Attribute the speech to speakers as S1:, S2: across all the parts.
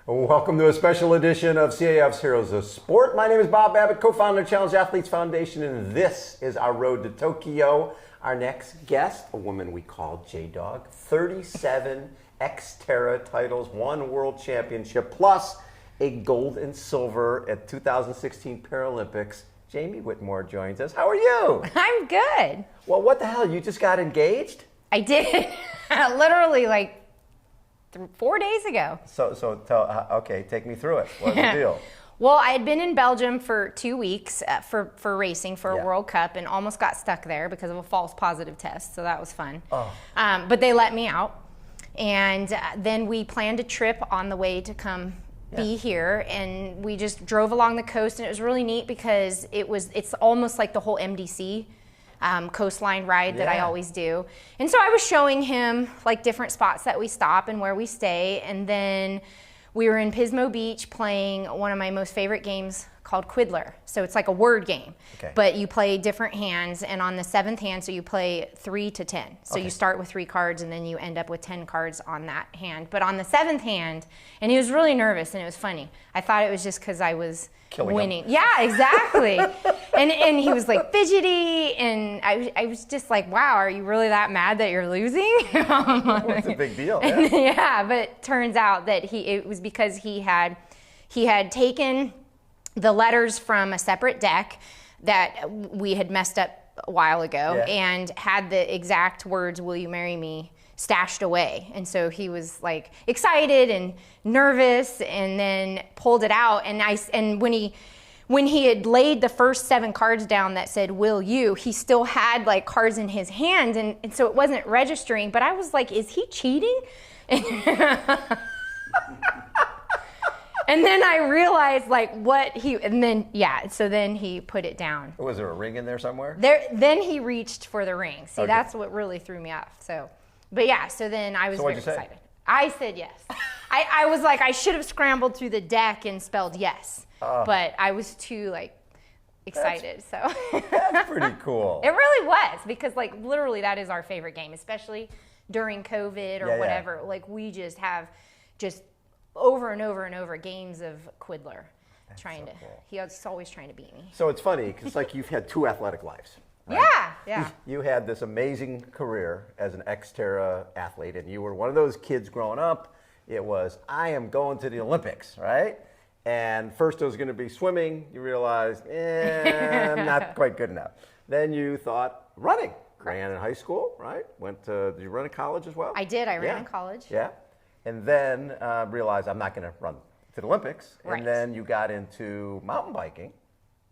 S1: Welcome to a special edition of CAF's Heroes of Sport. My name is Bob Babbitt, co-founder of Challenge Athletes Foundation, and this is our road to Tokyo. Our next guest, a woman we call J-Dog, 37 XTERRA titles, 1 world championship, plus a gold and silver at 2016 Paralympics. Jamie Whitmore joins us. How are you?
S2: I'm good.
S1: Well, what the hell? You just got engaged?
S2: I did. Literally like 4 days ago.
S1: So tell, okay, take me through it. What's the deal?
S2: Well, I had been in Belgium for 2 weeks for racing for a World Cup and almost got stuck there because of a false positive test. So that was fun.
S1: Oh.
S2: But they let me out. And then we planned a trip on the way to come be here, and we just drove along the coast, and it was really neat because it's almost like the whole MDC coastline ride that I always do. And so I was showing him like different spots that we stop and where we stay, and then we were in Pismo Beach playing one of my most favorite games called Quiddler. So it's like a word game, but you play different hands, and on the 7th hand, so you play 3 to 10. So you start with 3 cards, and then you end up with 10 cards on that hand. But on the 7th hand, and he was really nervous, and it was funny. I thought it was just because I was winning. Yeah, exactly. and he was like fidgety, and I was just like, wow, are you really that mad that you're losing?
S1: It's a big deal.
S2: But it turns out that it was because he had taken the letters from a separate deck that we had messed up a while ago and had the exact words, "Will you marry me?" stashed away. And so he was like excited and nervous, and then pulled it out. And when he had laid the first 7 cards down that said, "Will you?" he still had like cards in his hand. And so it wasn't registering, but I was like, is he cheating? And then I realized like so then he put it down.
S1: Was there a ring in there somewhere?
S2: Then he reached for the ring. See, that's what really threw me off. So then I was very excited. I said yes. I was like, I should have scrambled through the deck and spelled yes, but I was too like excited.
S1: That's pretty cool.
S2: It really was, because like literally that is our favorite game, especially during COVID or whatever. Like we just have over and over and over games of Quiddler. He's always trying to beat me.
S1: So it's funny because like you've had 2 athletic lives. Right?
S2: Yeah.
S1: You had this amazing career as an XTERRA athlete, and you were one of those kids growing up. It was, I am going to the Olympics, right? And first it was going to be swimming. You realized, I'm not quite good enough. Then you thought running. Ran in high school, right? Did you run in college as well?
S2: I did. I ran in college.
S1: Yeah. And then realized I'm not going to run to the Olympics.
S2: Right.
S1: And then you got into mountain biking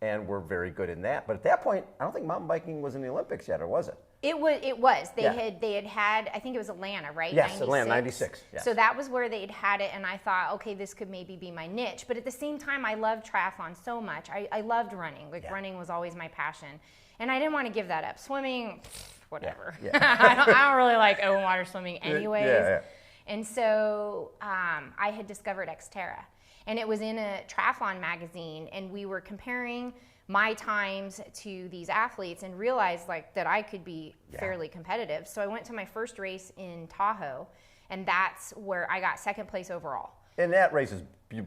S1: and were very good in that. But at that point, I don't think mountain biking was in the Olympics yet, or was it?
S2: It was. They had I think it was Atlanta, right?
S1: Yes,
S2: 96.
S1: Atlanta, 96. Yes.
S2: So that was where they'd had it, and I thought, okay, this could maybe be my niche. But at the same time, I loved triathlon so much. I loved running. Running was always my passion. And I didn't want to give that up. Swimming, whatever. I don't really like open water swimming anyways. And so I had discovered XTERRA, and it was in a triathlon magazine, and we were comparing my times to these athletes and realized like that I could be fairly competitive. So I went to my first race in Tahoe, and that's where I got 2nd place overall.
S1: And that race is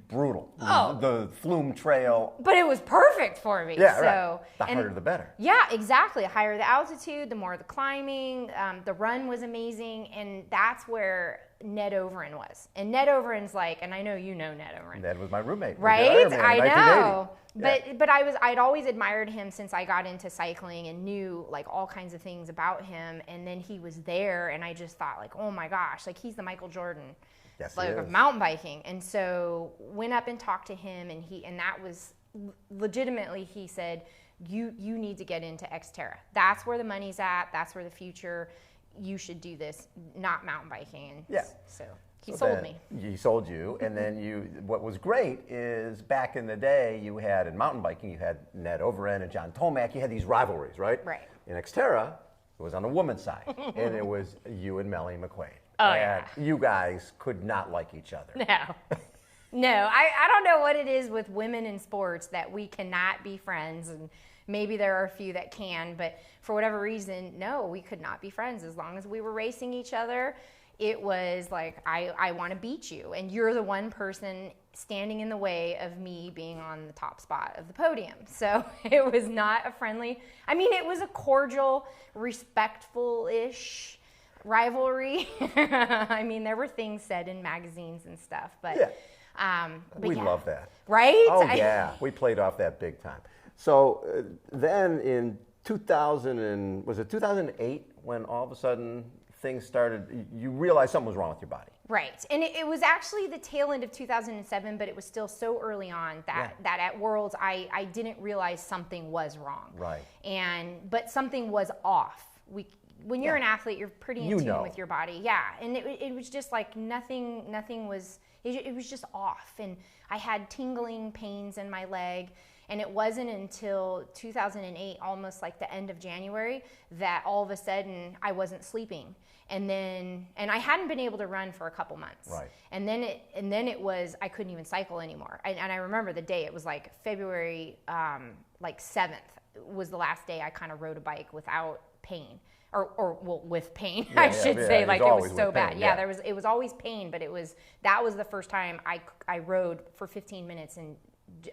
S1: brutal. The Flume Trail.
S2: But it was perfect for me.
S1: Yeah, right. The harder the better.
S2: Yeah, exactly. The higher the altitude, the more the climbing. The run was amazing, and that's where Ned Overend was. And Ned Overend's like, and I know you know Ned Overend.
S1: Ned was my roommate.
S2: Right? I know. But I'd always admired him since I got into cycling and knew like all kinds of things about him. And then he was there, and I just thought like, oh my gosh, like he's the Michael Jordan of mountain biking. And so went up and talked to him, and that was legitimately, he said, you need to get into XTERRA. That's where the money's at. That's where the future. You should do this, not mountain biking. And so he sold me.
S1: He sold you, and then what was great is back in the day, you had in mountain biking, you had Ned Overend and John Tomac. You had these rivalries, right?
S2: Right.
S1: In XTERRA, it was on the women's side, and it was you and Melanie McQuaid.
S2: Oh,
S1: and you guys could not like each other.
S2: No, I don't know what it is with women in sports that we cannot be friends, and maybe there are a few that can, but for whatever reason, no, we could not be friends as long as we were racing each other. it was like, I want to beat you, and you're the one person standing in the way of me being on the top spot of the podium. So it was not a friendly, I mean, it was a cordial, respectful-ish rivalry. I mean, there were things said in magazines and stuff, but
S1: we love that.
S2: Right?
S1: Oh, yeah. We played off that big time. So then in 2008, when all of a sudden things started, you realized something was wrong with your body.
S2: Right. And it was actually the tail end of 2007, but it was still so early on that at Worlds, I didn't realize something was wrong.
S1: Right.
S2: But something was off. When you're an athlete, you're pretty in tune with your body. Yeah. And it was just like nothing was, it was just off. And I had tingling pains in my leg. And it wasn't until 2008, almost like the end of January, that all of a sudden I wasn't sleeping. And I hadn't been able to run for a couple months.
S1: Right.
S2: And then it was, I couldn't even cycle anymore. And I remember the day, it was like February 7th was the last day I kind of rode a bike without pain. Or with pain, I should say, like it was so bad. Yeah, it was always pain, but that was the first time I rode for 15 minutes and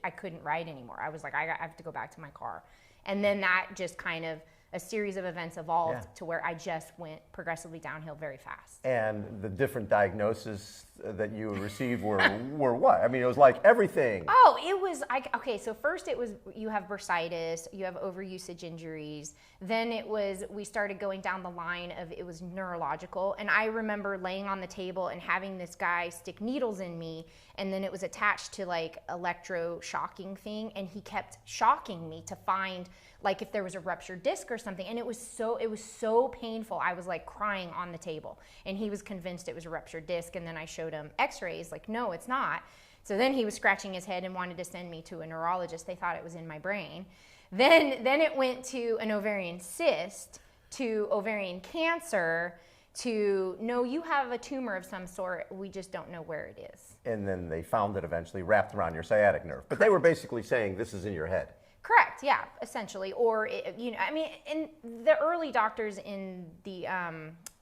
S2: I couldn't ride anymore. I was like, I have to go back to my car. And then that just kind of, a series of events evolved to where I just went progressively downhill very fast.
S1: And the different diagnoses that you received were what? I mean, it was like everything.
S2: Oh, it was, okay, so first it was, you have bursitis, you have overusage injuries. Then we started going down the line of, it was neurological. And I remember laying on the table and having this guy stick needles in me, and then it was attached to like electro-shocking thing, and he kept shocking me to find like if there was a ruptured disc or something. And it was so painful. I was like crying on the table, and he was convinced it was a ruptured disc. And then I showed him x-rays, like, no, it's not. So then he was scratching his head and wanted to send me to a neurologist. They thought it was in my brain. Then it went to an ovarian cyst, to ovarian cancer, to, no, you have a tumor of some sort, we just don't know where it is.
S1: And then they found it eventually wrapped around your sciatic nerve. But they were basically saying this is in your head.
S2: Correct, yeah, essentially. Or, I mean, and the early doctors in the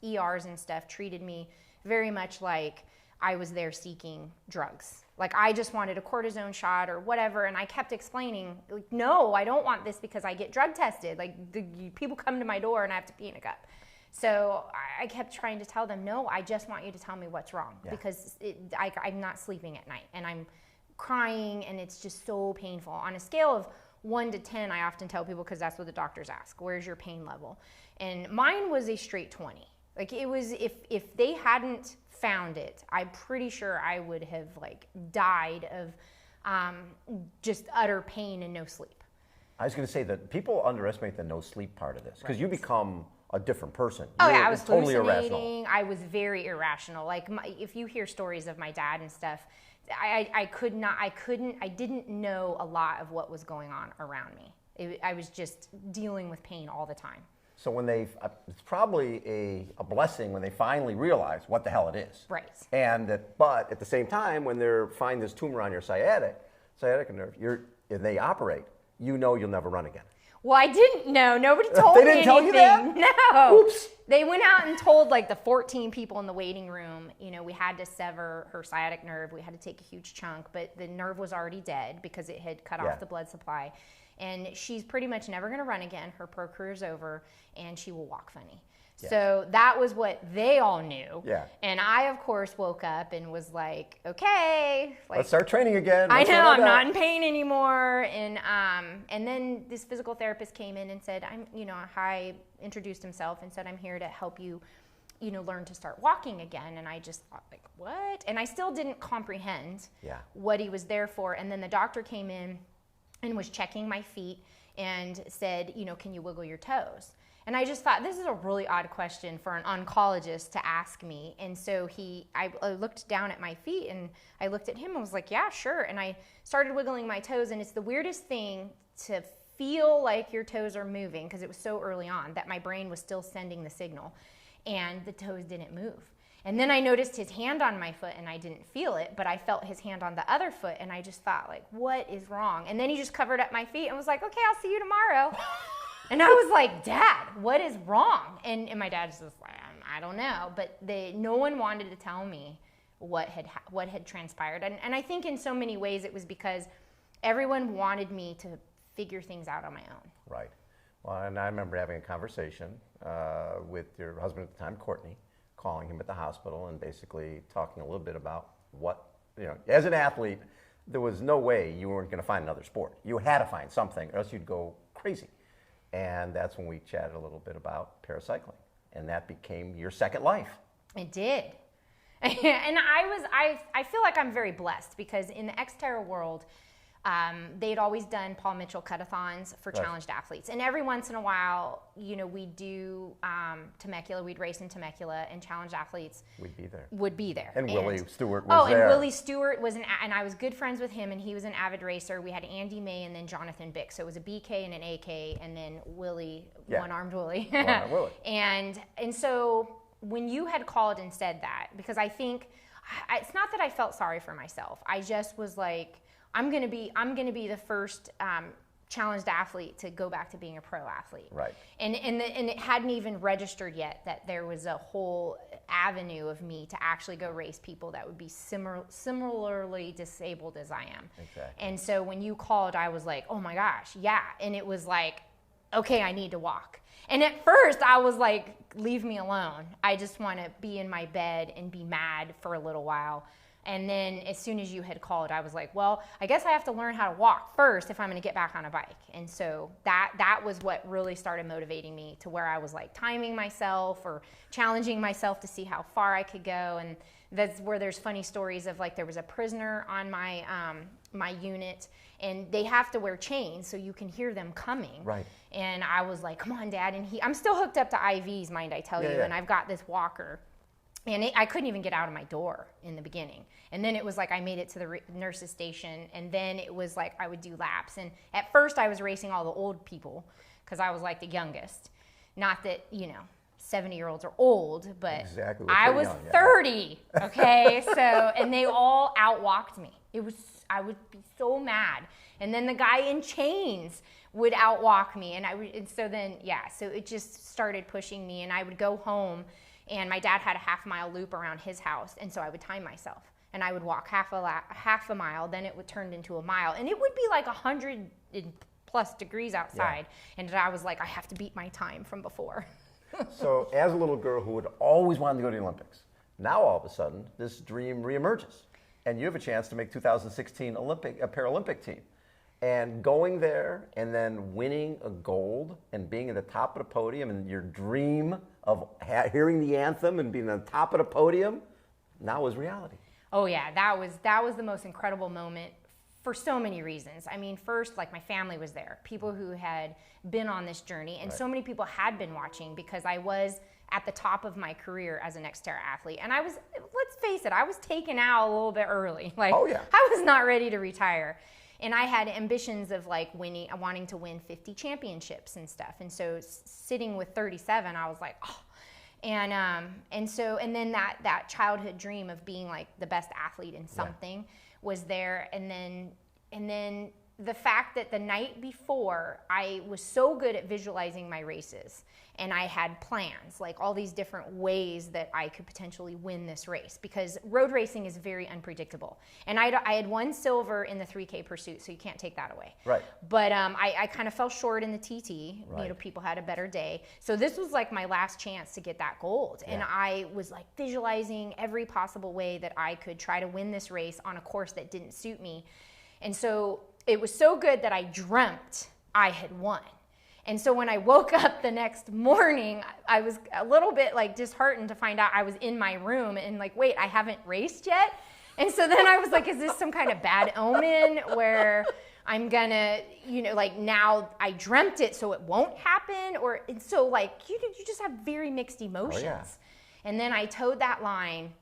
S2: ERs and stuff treated me very much like I was there seeking drugs. Like I just wanted a cortisone shot or whatever, and I kept explaining, like, no, I don't want this because I get drug tested. Like people come to my door and I have to pee in a cup. So I kept trying to tell them, no, I just want you to tell me what's wrong, because I'm not sleeping at night and I'm crying and it's just so painful. On a scale of 1 to 10, I often tell people, because that's what the doctors ask, where's your pain level? And mine was a straight 20. Like it was, if they hadn't found it, I'm pretty sure I would have like died of just utter pain and no sleep.
S1: I was going to say that people underestimate the no sleep part of this, because you become a different person.
S2: Oh yeah, I was
S1: totally
S2: hallucinating.
S1: irrational.
S2: I was very irrational. Like if you hear stories of my dad and stuff, I didn't know a lot of what was going on around me. I was just dealing with pain all the time.
S1: So when it's probably a blessing when they finally realize what the hell it is.
S2: Right.
S1: But at the same time, when they find this tumor on your sciatic nerve, and they operate, you know you'll never run again.
S2: Well, I didn't know. Nobody told me anything.
S1: They didn't tell you that?
S2: No.
S1: Oops.
S2: They went out and told like the 14 people in the waiting room, we had to sever her sciatic nerve. We had to take a huge chunk, but the nerve was already dead because it had cut off the blood supply. And she's pretty much never going to run again. Her pro career's over, and she will walk funny. Yeah. So that was what they all knew. Yeah. And I, of course, woke up and was like, okay.
S1: Let's start training again.
S2: I know, I'm not in pain anymore. And then this physical therapist came in and said, introduced himself and said, I'm here to help you, learn to start walking again. And I just thought, like, what? And I still didn't comprehend what he was there for. And then the doctor came in and was checking my feet and said, can you wiggle your toes? And I just thought, this is a really odd question for an oncologist to ask me. And so I looked down at my feet and I looked at him and was like, yeah, sure. And I started wiggling my toes, and it's the weirdest thing to feel like your toes are moving, because it was so early on that my brain was still sending the signal, and the toes didn't move. And then I noticed his hand on my foot and I didn't feel it, but I felt his hand on the other foot, and I just thought, like, what is wrong? And then he just covered up my feet and was like, okay, I'll see you tomorrow. And I was like, Dad, what is wrong? And my dad's just like, I don't know, but no one wanted to tell me what had transpired. And I think in so many ways it was because everyone wanted me to figure things out on my own.
S1: Right. Well, and I remember having a conversation with your husband at the time, Courtney, calling him at the hospital and basically talking a little bit about what, as an athlete, there was no way you weren't going to find another sport. You had to find something or else you'd go crazy. And that's when we chatted a little bit about paracycling. And that became your second life.
S2: It did. And I feel like I'm very blessed because in the XTERRA world, they'd always done Paul Mitchell cut-a-thons for challenged athletes. And every once in a while, we do Temecula. We'd race in Temecula, and challenged athletes would be there.
S1: And Willie Stewart was there.
S2: And Willie Stewart was and I was good friends with him, and he was an avid racer. We had Andy May and then Jonathan Bick. So it was a BK and an AK, and then Willie, one-armed Willie.
S1: One-armed Willie.
S2: And so when you had called and said that, because I think, it's not that I felt sorry for myself. I just was like, I'm gonna be the first challenged athlete to go back to being a pro athlete.
S1: Right.
S2: And it hadn't even registered yet that there was a whole avenue of me to actually go race people that would be similarly disabled as I am.
S1: Exactly.
S2: And so when you called, I was like, oh my gosh, yeah. And it was like, okay, I need to walk. And at first I was like, leave me alone. I just want to be in my bed and be mad for a little while. And then as soon as you had called, I was like, well, I guess I have to learn how to walk first if I'm going to get back on a bike. And so that was what really started motivating me to where I was like timing myself or challenging myself to see how far I could go. And that's where there's funny stories of like there was a prisoner on my my unit, and they have to wear chains so you can hear them coming.
S1: Right.
S2: And I was like, come on, Dad. And I'm still hooked up to IVs, mind I tell you, and I've got this walker. And I couldn't even get out of my door in the beginning. And then it was like I made it to the nurse's station, and then it was like I would do laps. And at first I was racing all the old people because I was like the youngest. Not that, 70-year-olds are old, but
S1: exactly,
S2: I was young, 30, okay? So, and they all outwalked me. I would be so mad. And then the guy in chains would outwalk me. So it just started pushing me, and I would go home. And my dad had a half-mile loop around his house, and so I would time myself. And I would walk half a mile, then it would turn into a mile. And it would be like 100+ degrees outside. Yeah. And I was like, I have to beat my time from before.
S1: So as a little girl who would always wanted to go to the Olympics, now all of a sudden, this dream reemerges. And you have a chance to make 2016 a Paralympic team. And going there and then winning a gold and being at the top of the podium and your dream of hearing the anthem and being on top of the podium now is reality.
S2: Oh yeah, that was the most incredible moment for so many reasons. I mean, first, like my family was there, people who had been on this journey, and so many people had been watching because I was at the top of my career as an XTERRA athlete. And I was, let's face it, I was taken out a little bit early. Like, I was not ready to retire. And I had ambitions of like wanting to win 50 championships and stuff. And so sitting with 37, I was like, oh. And then that childhood dream of being like the best athlete in something was there. And then the fact that the night before I was so good at visualizing my races, and I had plans, like all these different ways that I could potentially win this race, because road racing is very unpredictable. And I had won silver in the 3K pursuit, so you can't take that away.
S1: Right.
S2: But I kind of fell short in the TT.
S1: Right.
S2: People had a better day. So this was like my last chance to get that gold. Yeah. And I was like visualizing every possible way that I could try to win this race on a course that didn't suit me. And so it was so good that I dreamt I had won. And so when I woke up the next morning, I was a little bit like disheartened to find out I was in my room and like, wait, I haven't raced yet? And so then I was like, is this some kind of bad omen where I'm gonna, like now I dreamt it so it won't happen? And so like, you just have very mixed emotions. Oh, yeah. And then I towed that line.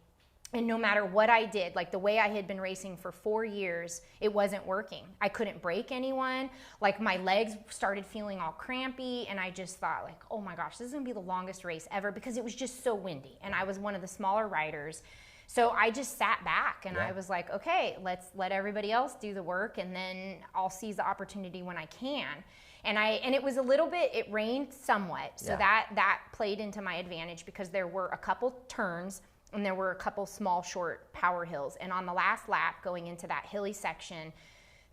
S2: And no matter what I did, like the way I had been racing for 4 years, it wasn't working. I couldn't break anyone. Like my legs started feeling all crampy, and I just thought like, oh my gosh, this is gonna be the longest race ever, because it was just so windy. And I was one of the smaller riders. So I just sat back and I was like, okay, let's let everybody else do the work, and then I'll seize the opportunity when I can. And it was a little bit, it rained somewhat, so that played into my advantage because there were a couple turns and there were a couple small, short power hills. And on the last lap going into that hilly section,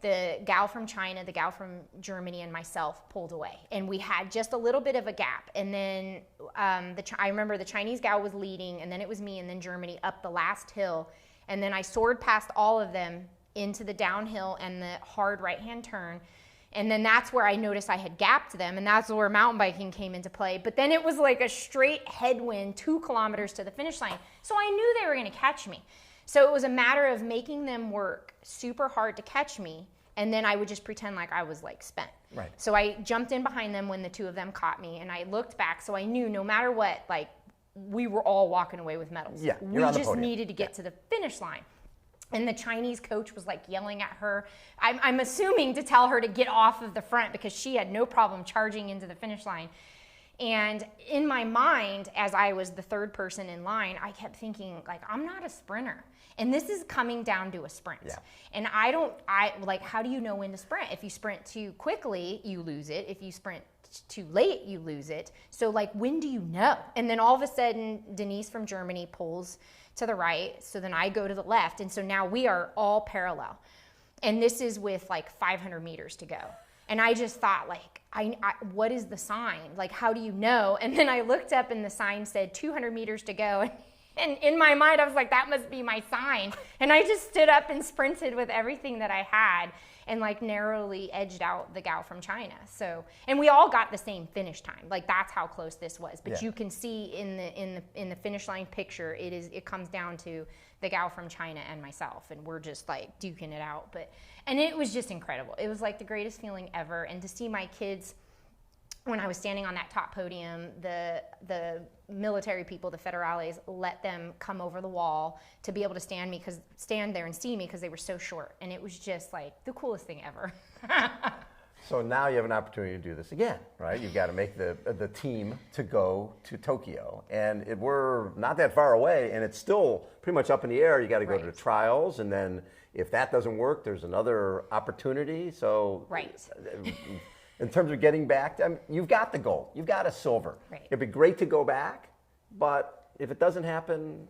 S2: the gal from China, the gal from Germany, and myself pulled away. And we had just a little bit of a gap. And then I remember the Chinese gal was leading, and then it was me, and then Germany up the last hill. And then I soared past all of them into the downhill and the hard right-hand turn. And then that's where I noticed I had gapped them, and that's where mountain biking came into play. But then it was like a straight headwind 2 kilometers to the finish line. So I knew they were going to catch me. So it was a matter of making them work super hard to catch me, and then I would just pretend like I was like spent.
S1: Right.
S2: So I jumped in behind them when the 2 of them caught me, and I looked back, so I knew no matter what, like, we were all walking away with medals.
S1: Yeah,
S2: we just needed to get to the finish line. And the Chinese coach was like yelling at her. I'm assuming to tell her to get off of the front because she had no problem charging into the finish line. And in my mind, as I was the 3rd person in line, I kept thinking, like, I'm not a sprinter. And this is coming down to a sprint.
S1: Yeah.
S2: And how do you know when to sprint? If you sprint too quickly, you lose it. If you sprint too late, you lose it. So, like, when do you know? And then all of a sudden, Denise from Germany pulls to the right. So then I go to the left. And so now we are all parallel. And this is with like 500 meters to go. And I just thought, like, what is the sign? Like, how do you know? And then I looked up and the sign said 200 meters to go. And in my mind, I was like, that must be my sign. And I just stood up and sprinted with everything that I had and like narrowly edged out the gal from China. So, and we all got the same finish time. Like, that's how close this was. But you can see in the finish line picture, it comes down to the gal from China and myself, and we're just like duking it out. And it was just incredible. It was like the greatest feeling ever. And to see my kids, when I was standing on that top podium, the military people, the federales, let them come over the wall to be able to stand there and see me because they were so short. And it was just like the coolest thing ever.
S1: So now you have an opportunity to do this again, right? You've got to make the team to go to Tokyo. And we're not that far away, and it's still pretty much up in the air. You got to go to the trials, and then if that doesn't work, there's another opportunity. So in terms of getting back, you've got the gold. You've got a silver.
S2: Right.
S1: It'd be great to go back, but if it doesn't happen,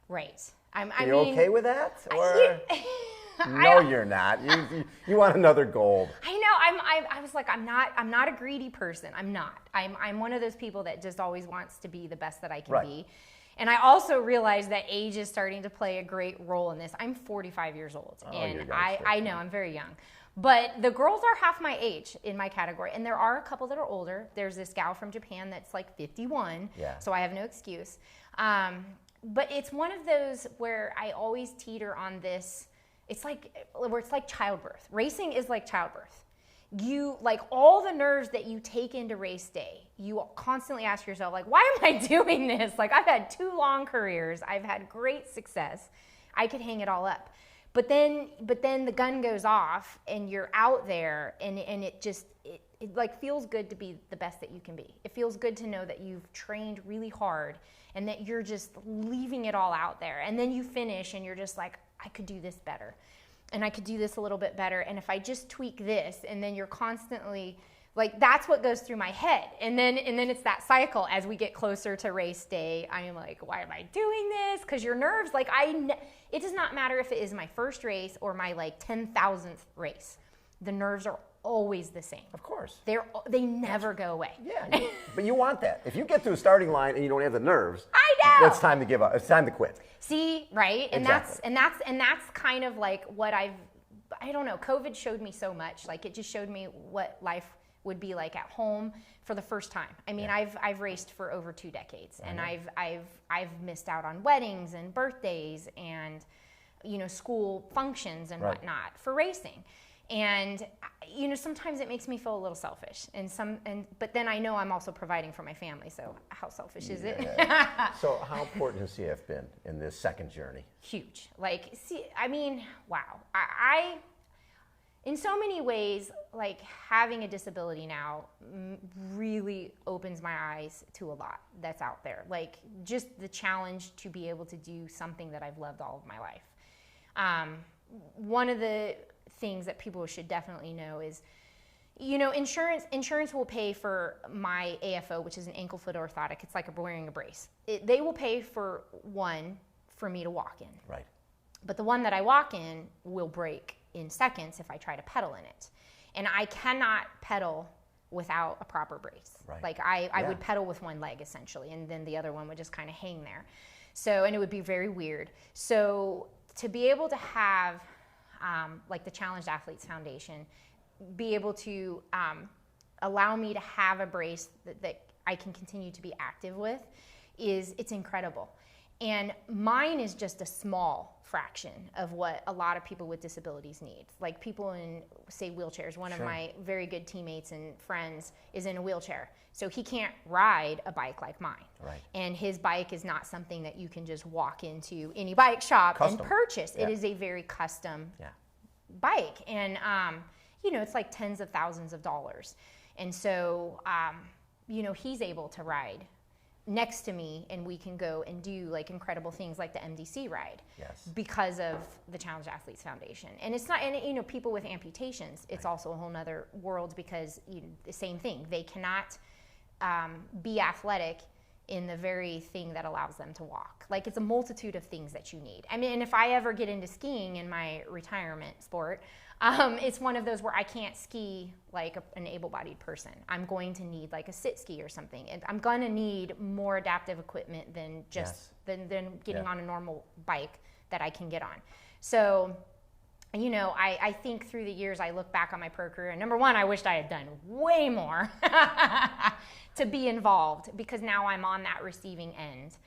S1: are you okay with that? Or no, you're not. You want another gold.
S2: I know. I was like, I'm not a greedy person. I'm not. I'm one of those people that just always wants to be the best that I can be. And I also realize that age is starting to play a great role in this. I'm 45 years old, and I know I'm very young. But the girls are half my age in my category, and there are a couple that are older. There's this gal from Japan that's like 51, so I have no excuse. But it's one of those where I always teeter on this. It's like childbirth. Racing is like childbirth. You, like, all the nerves that you take into race day, you constantly ask yourself, like, why am I doing this? Like, I've had 2 long careers. I've had great success. I could hang it all up. But then the gun goes off and you're out there, and it like feels good to be the best that you can be. It feels good to know that you've trained really hard and that you're just leaving it all out there. And then you finish and you're just like, I could do this better. And I could do this a little bit better. And if I just tweak this, and then you're constantly like, that's what goes through my head. And then it's that cycle as we get closer to race day. I am like, why am I doing this? Because your nerves, like, it does not matter if it is my first race or my like 10,000th race. The nerves are always the same.
S1: Of course.
S2: They never go away.
S1: Yeah, but you want that. If you get to a starting line and you don't have the nerves,
S2: I know.
S1: It's time to give up. It's time to quit.
S2: See, right? And
S1: exactly.
S2: that's kind of like what I don't know, COVID showed me so much. Like, it just showed me what life would be like at home for the first time. I mean, I've raced for over 2 decades, and I've missed out on weddings and birthdays and, you know, school functions and whatnot for racing. And, you know, sometimes it makes me feel a little selfish, but then I know I'm also providing for my family. So how selfish is it?
S1: So how important has CF been in this second journey?
S2: Huge. Like, I mean, wow. In so many ways, like, having a disability now really opens my eyes to a lot that's out there. Like, just the challenge to be able to do something that I've loved all of my life. One of the things that people should definitely know is, You know, insurance will pay for my AFO, which is an ankle foot orthotic. It's like wearing a brace. They will pay for one for me to walk in.
S1: Right.
S2: But the one that I walk in will break in seconds if I try to pedal in it. And I cannot pedal without a proper brace.
S1: Right.
S2: Like I would pedal with one leg essentially, and then the other one would just kind of hang there. So, and it would be very weird. So to be able to have like the Challenged Athletes Foundation be able to allow me to have a brace that I can continue to be active with it's incredible. And mine is just a small fraction of what a lot of people with disabilities need. Like people in, say, wheelchairs. One of my very good teammates and friends is in a wheelchair. So he can't ride a bike like mine.
S1: Right.
S2: And his bike is not something that you can just walk into any bike shop and purchase. It is a very custom bike. And, you know, it's like tens of thousands of dollars. And so, you know, he's able to ride next to me, and we can go and do like incredible things like the MDC ride because of the Challenged Athletes Foundation. And it's not, and you know, people with amputations, it's also a whole nother world because the same thing. They cannot be athletic in the very thing that allows them to walk. Like it's a multitude of things that you need. I mean, and if I ever get into skiing in my retirement sport, it's one of those where I can't ski like an able-bodied person. I'm going to need like a sit ski or something. And I'm gonna need more adaptive equipment than just than getting on a normal bike that I can get on. So, you know, I think through the years, I look back on my pro career, and number one, I wished I had done way more to be involved because now I'm on that receiving end.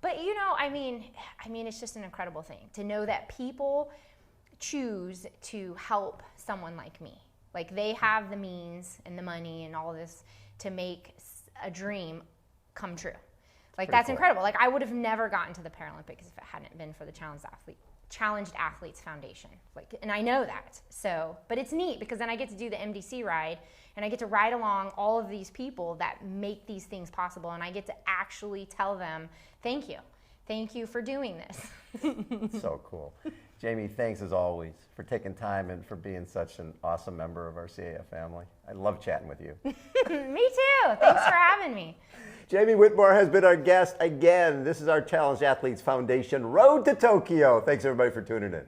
S2: But, you know, I mean, it's just an incredible thing to know that people choose to help someone like me. Like they have the means and the money and all this to make a dream come true. Like that's incredible. Like I would have never gotten to the Paralympics if it hadn't been for the Challenged Athletes Foundation. Like, and I know that. So, but it's neat because then I get to do the MDC ride and I get to ride along all of these people that make these things possible, and I get to actually tell them, thank you. Thank you for doing this.
S1: So cool. Jamie, thanks as always for taking time and for being such an awesome member of our CAF family. I love chatting with you.
S2: Me too. Thanks for having me.
S1: Jamie Whitmore has been our guest again. This is our Challenged Athletes Foundation Road to Tokyo. Thanks everybody for tuning in.